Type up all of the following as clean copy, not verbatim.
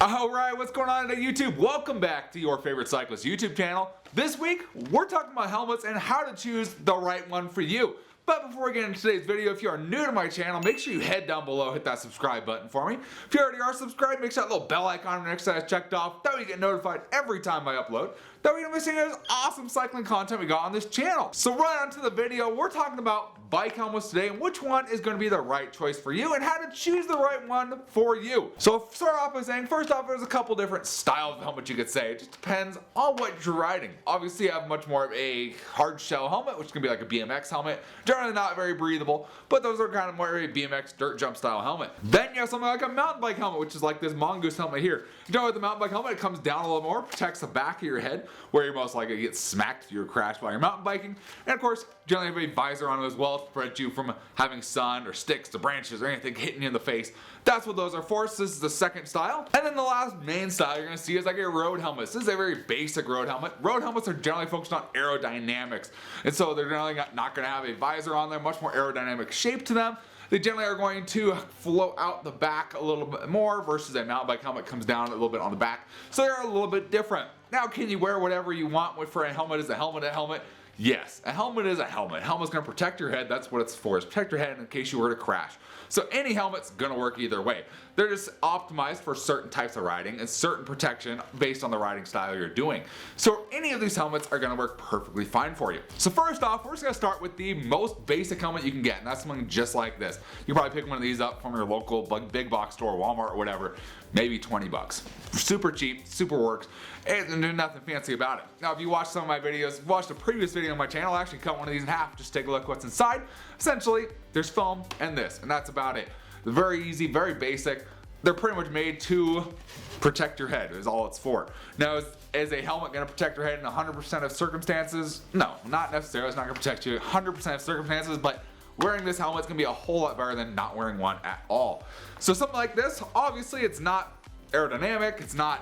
Alright, what's going on today, YouTube? Welcome back to your favorite cyclist YouTube channel. This week, we're talking about helmets and how to choose the right one for you. But before we get into today's video, if you are new to my channel, make sure you head down below, hit that subscribe button for me. If you already are subscribed, make sure that little bell icon next to that is checked off. That way you get notified every time I upload. That way you don't miss any of this awesome cycling content we got on this channel. So right on to the video, we're talking about bike helmets today and which one is going to be the right choice for you and how to choose the right one for you. So start off by saying, first off, there's a couple different styles of helmet you could say. It just depends on what you're riding. Obviously, you have much more of a hard shell helmet, which can be like a BMX helmet. Generally not very breathable, but those are kind of more a BMX dirt jump style helmet. Then you have something like a mountain bike helmet, which is like this mongoose helmet here. You know, with the mountain bike helmet, it comes down a little more, protects the back of your head, where you're most likely to get smacked if you're crashed while you're mountain biking. And of course, generally have a visor on it as well to prevent you from having sun or sticks or branches or anything hitting you in the face. That's what those are for. So this is the second style. And then the last main style you're going to see is like a road helmet. So this is a very basic road helmet. Road helmets are generally focused on aerodynamics. And so they're generally not going to have a visor on there, much more aerodynamic shape to them. They generally are going to float out the back a little bit more versus a mountain bike helmet comes down a little bit on the back. So they're a little bit different. Now, can you wear whatever you want for a helmet? Is a helmet? Yes, a helmet is a helmet. A helmet's going to protect your head. That's what it's for, is protect your head in case you were to crash. So any helmet's going to work either way. They're just optimized for certain types of riding and certain protection based on the riding style you're doing. So any of these helmets are going to work perfectly fine for you. So first off, we're just going to start with the most basic helmet you can get, and that's something just like this. You can probably pick one of these up from your local big box store, Walmart or whatever, maybe 20 bucks. Super cheap, super works, and there's nothing fancy about it. Now, if you watch some of my videos, watched a previous video on my channel, I actually cut one of these in half, just take a look what's inside. Essentially, there's foam and this, and that's about it. Very easy, very basic. They're pretty much made to protect your head, is all it's for. Now, is a helmet going to protect your head in 100% of circumstances? No, not necessarily. It's not going to protect you 100% of circumstances, but wearing this helmet is going to be a whole lot better than not wearing one at all. So something like this, obviously it's not aerodynamic, it's not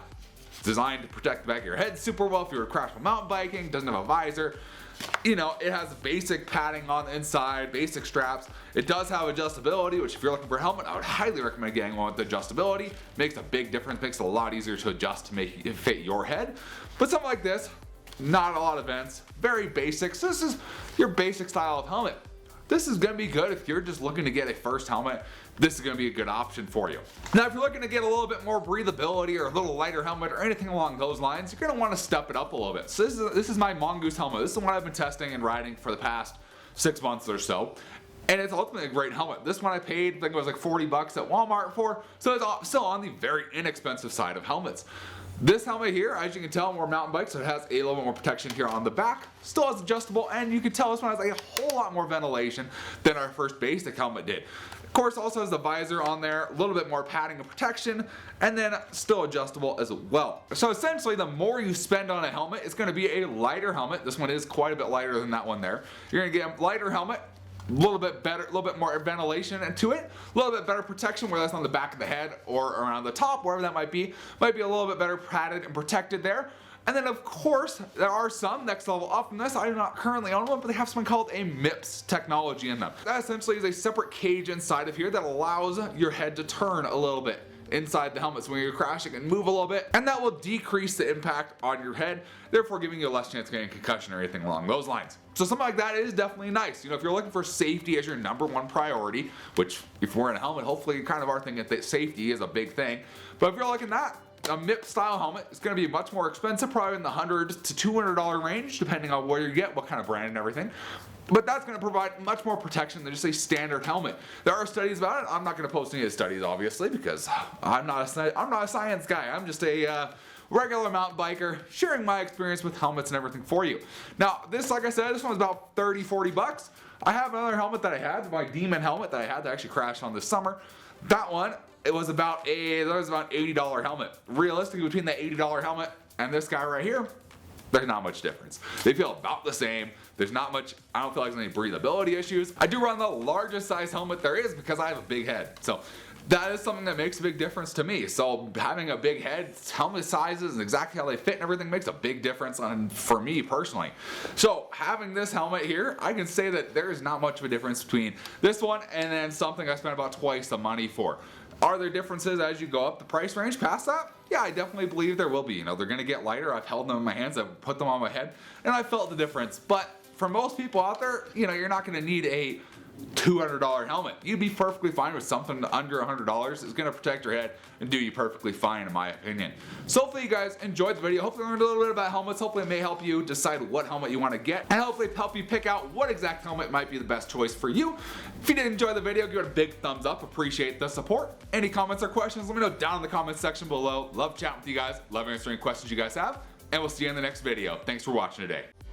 designed to protect the back of your head super well if you were to crash while mountain biking, doesn't have a visor. You know, it has basic padding on the inside, basic straps. It does have adjustability, which if you're looking for a helmet, I would highly recommend getting one with adjustability. Makes a big difference, makes it a lot easier to adjust to make it fit your head. But something like this, not a lot of vents, very basic. So this is your basic style of helmet. This is going to be good if you're just looking to get a first helmet. This is going to be a good option for you. Now, if you're looking to get a little bit more breathability or a little lighter helmet or anything along those lines, you're going to want to step it up a little bit. So this is my Mongoose helmet. This is the one I've been testing and riding for the past 6 months or so. And it's ultimately a great helmet. This one I paid, I think it was like 40 bucks at Walmart for, so it's still on the very inexpensive side of helmets. This helmet here, as you can tell, more mountain bike, so it has a little bit more protection here on the back. Still has adjustable, and you can tell this one has a whole lot more ventilation than our first basic helmet did. Of course, also has the visor on there, a little bit more padding and protection, and then still adjustable as well. So essentially, the more you spend on a helmet, it's going to be a lighter helmet. This one is quite a bit lighter than that one there. You're going to get a lighter helmet, a little bit better, a little bit more ventilation into it, a little bit better protection, whether that's on the back of the head or around the top, wherever that might be a little bit better padded and protected there. And then of course, there are some next level up from this. I do not currently own one, but they have something called a MIPS technology in them. That essentially is a separate cage inside of here that allows your head to turn a little bit inside the helmet, so when you're crashing and move a little bit, and that will decrease the impact on your head, therefore giving you a less chance of getting a concussion or anything along those lines. So something like that is definitely nice. You know, if you're looking for safety as your #1 priority, which if we're wearing a helmet, hopefully you kind of are thinking that safety is a big thing. But if you're looking at a MIP style helmet, it's going to be much more expensive, probably in the $100 to $200 range, depending on where you get, what kind of brand and everything. But that's going to provide much more protection than just a standard helmet. There are studies about it. I'm not going to post any of the studies, obviously, because I'm not a science guy. I'm just a regular mountain biker sharing my experience with helmets and everything for you. Now, this, like I said, this one's about 30, 40 bucks. I have another helmet that I had, my Demon helmet that I had that actually crashed on this summer. That one, it was about $80 helmet. Realistically, between the $80 helmet and this guy right here, there's not much difference. They feel about the same. There's not much, I don't feel like there's any breathability issues. I do run the largest size helmet there is because I have a big head. So that is something that makes a big difference to me. So having a big head, helmet sizes and exactly how they fit and everything makes a big difference for me personally. So having this helmet here, I can say that there is not much of a difference between this one and then something I spent about twice the money for. Are there differences as you go up the price range past that? Yeah, I definitely believe there will be. You know, they're gonna get lighter. I've held them in my hands, I've put them on my head, and I felt the difference. But for most people out there, you know, you're not gonna need a $200 helmet. You'd be perfectly fine with something under $100. It's going to protect your head and do you perfectly fine in my opinion. So hopefully you guys enjoyed the video. Hopefully you learned a little bit about helmets. Hopefully it may help you decide what helmet you want to get, and hopefully help you pick out what exact helmet might be the best choice for you. If you did enjoy the video, give it a big thumbs up. Appreciate the support. Any comments or questions, let me know down in the comments section below. Love chatting with you guys. Love answering questions you guys have. And we'll see you in the next video. Thanks for watching today.